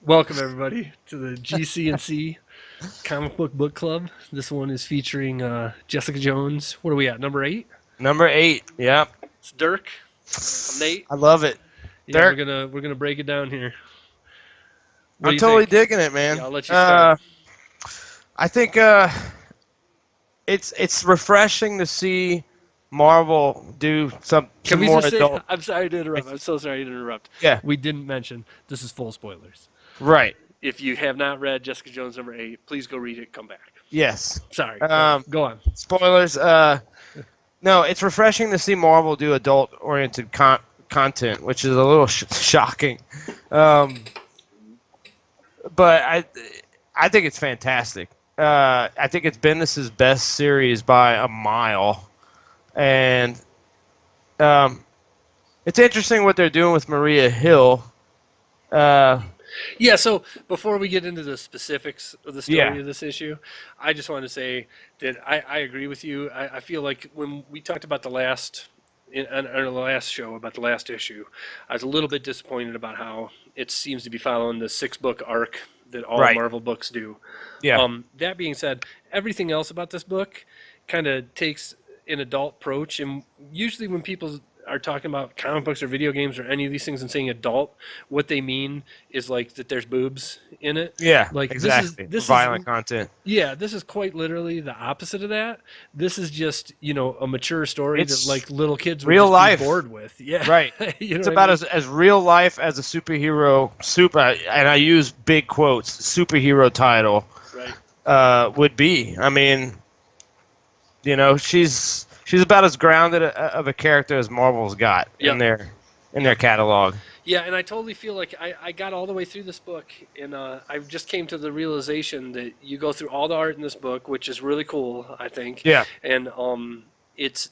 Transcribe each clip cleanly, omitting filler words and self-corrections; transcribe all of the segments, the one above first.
Welcome everybody to the GCandC Comic Book Club. This one is featuring Jessica Jones. What are we at? Number 8. Number 8. Yep. It's Dirk. I'm Nate. I love it. Yeah, Dirk, we're gonna break it down here. What do I'm you totally think? digging it, man. Yeah, I'll let you start. I think it's refreshing to see Marvel do some Can we more just say? adult. I'm sorry to interrupt. I'm so sorry to interrupt. Yeah, We didn't mention this is full spoilers. right. If you have not read Jessica Jones number 8, please go read it. Come back. Yes. Sorry. Um, Go on. Spoilers. No, it's refreshing to see Marvel do adult-oriented content, which is a little shocking. But I think it's fantastic. I think it's Bendis' best series by a mile, and it's interesting what they're doing with Maria Hill. Yeah, so before we get into the specifics of the story Yeah. of this issue, I just want to say that I agree with you. I feel like when we talked about on the last show about the last issue, I was a little bit disappointed about how it seems to be following the 6-book arc that all Right. Marvel books do. Yeah. That being said, everything else about this book kind of takes an adult approach, and usually when people are talking about comic books or video games or any of these things and saying adult, what they mean is like that there's boobs in it. Yeah. Like Exactly. this Violent is content. yeah, this is quite literally the opposite of that. This is just, a mature story It's that like little kids would real just life. be bored with. Yeah. Right. You know It's what about I mean? as real life as a superhero and I use big quotes, superhero title Right. would be. I mean, she's about as grounded of a character as Marvel's got Yep. in their catalog. Yeah, and I totally feel like I got all the way through this book, and I just came to the realization that you go through all the art in this book, which is really cool, I think. Yeah. And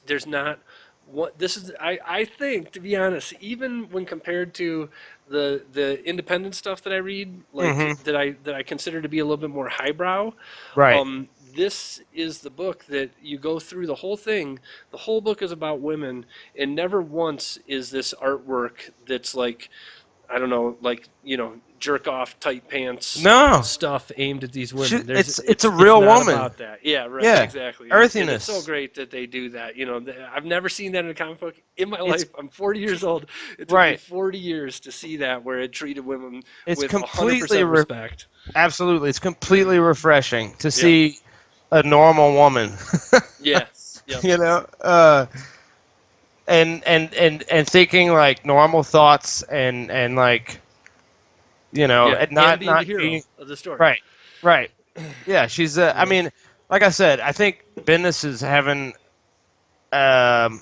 there's not what this is. I think, to be honest, even when compared to the independent stuff that I read, like Hmm. that I consider to be a little bit more highbrow, Right. this is the book that you go through the whole thing. The whole book is about women, and never once is this artwork that's like, I don't know, like jerk off tight pants No. stuff aimed at these women. It's a real not woman. about that. Yeah, right. Yeah. Exactly. And it's so Earthiness. great that they do that. I've never seen that in a comic book in my It's life. I'm 40 years old. It took me right. 40 years to see that where it treated women It's with completely 100% respect. absolutely. It's completely refreshing to see a normal woman. Yeah. Yeah. you know, and thinking like normal thoughts and like Yeah. and And not being the not hero being of the story. right. Right. Yeah, she's. I Yeah. mean, like I said, I think Bendis is having. Um,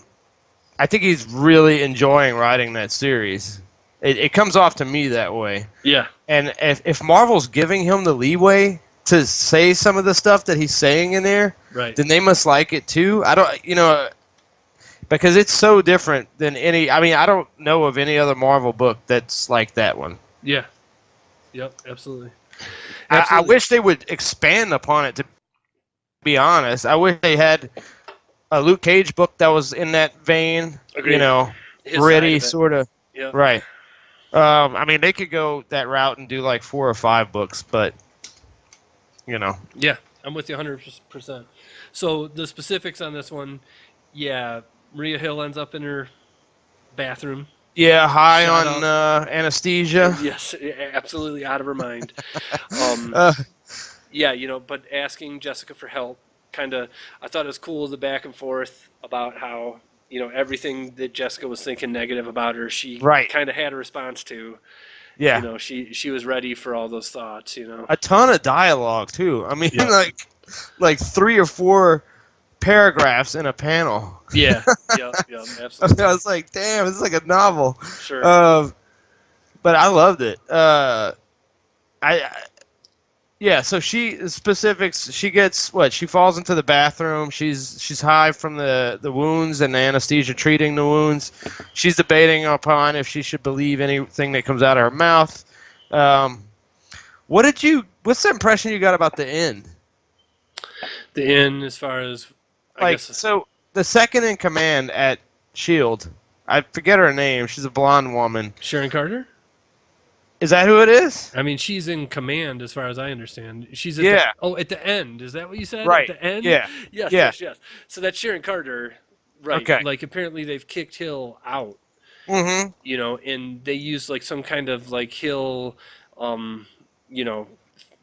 I think he's really enjoying writing that series. It comes off to me that way. Yeah. And if Marvel's giving him the leeway to say some of the stuff that he's saying in there, Right. then they must like it too. I don't, because it's so different than any. I mean, I don't know of any other Marvel book that's like that one. Yeah. Yep. Absolutely. I Absolutely. wish they would expand upon it. To be honest, I wish they had a Luke Cage book that was in that vein. Agreed. His side Gritty of it. sort of. Yeah. Right. I mean, they could go that route and do like 4 or 5 books, but Yeah. I'm with you 100%. So the specifics on this one, yeah, Maria Hill ends up in her bathroom. yeah, high Shot on up. anesthesia. Yes, absolutely out of her mind. Um, Uh, yeah, but asking Jessica for help, kind of, I thought it was cool the back and forth about how, everything that Jessica was thinking negative about her, she Right. kind of had a response to. yeah, She was ready for all those thoughts. a ton of dialogue too. I mean, Yeah. like 3 or 4 paragraphs in a panel. Yeah, yeah, absolutely. I was like, damn, this is like a novel. Sure. But I loved it. Yeah. So specifics. She gets what? She falls into the bathroom. She's high from the wounds and the anesthesia treating the wounds. She's debating upon if she should believe anything that comes out of her mouth. What's the impression you got about the end? The end, as far as I guess. So the second in command at Shield, I forget her name. She's a blonde woman. Sharon Carter? Is that who it is? I mean, she's in command as far as I understand. She's at Yeah. at the end. Is that what you said? Right. At the end? Yeah. Yes, Yeah. yes, yes. So that's Sharon Carter, right? Okay. Like apparently they've kicked Hill out, Mm-hmm. you know, and they use like some kind of like Hill, you know,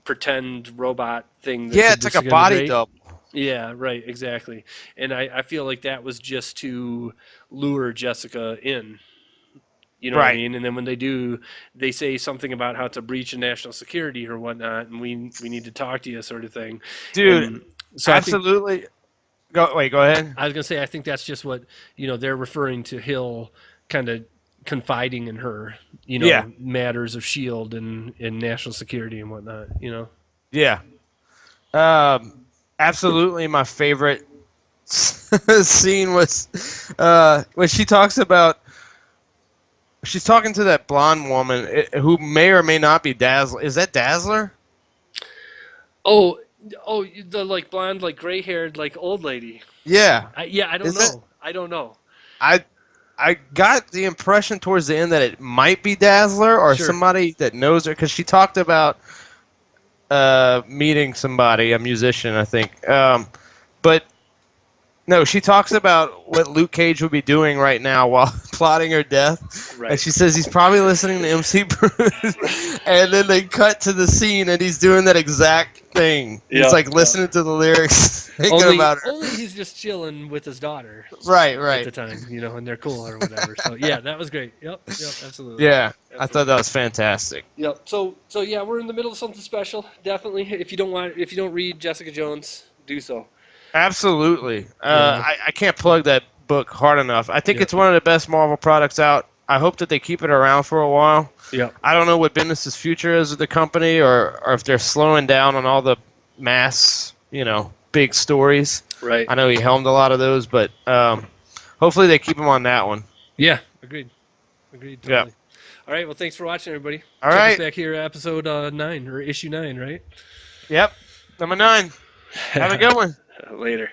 pretend robot thing that Yeah, could it's like a body disintegrate. double. Yeah, right, exactly. And I feel like that was just to lure Jessica in. You know what I Right. mean? And then when they do, they say something about how it's a breach of national security or whatnot, and we need to talk to you, sort of thing. Dude, And so absolutely. Go ahead. I was gonna say I think that's just what they're referring to Hill kind of confiding in her, Yeah. matters of Shield and national security and whatnot. Yeah. Absolutely my favorite scene was when she talks about. She's talking to that blonde woman who may or may not be Dazzler. Is that Dazzler? Oh, the like blonde, like gray haired, like old lady. Yeah. I don't Is know. I don't know. I got the impression towards the end that it might be Dazzler or Sure. somebody that knows her because she talked about meeting somebody, a musician, I think. But no, she talks about what Luke Cage would be doing right now while plotting her death. Right. And she says he's probably listening to MC Bruce. And then they cut to the scene and he's doing that exact thing. Yeah. He's like listening to the lyrics, thinking about her. Only he's just chilling with his daughter Right. at the time, and they're cool or whatever. So yeah, that was great. Yep, absolutely. Yeah, Absolutely. I thought that was fantastic. Yep. So yeah, we're in the middle of something special. Definitely. If you don't read Jessica Jones, do so. Absolutely. Yeah. I can't plug that book hard enough. I think Yeah. it's one of the best Marvel products out. I hope that they keep it around for a while. Yeah. I don't know what Bendis' future is with the company or if they're slowing down on all the mass, big stories. Right. I know he helmed a lot of those, but hopefully they keep him on that one. Yeah. Agreed. Totally. Yeah. All right. Well, thanks for watching, everybody. All Check right. us back here, episode 9 or issue 9, right? Yep. Number 9. Have a good one. Later.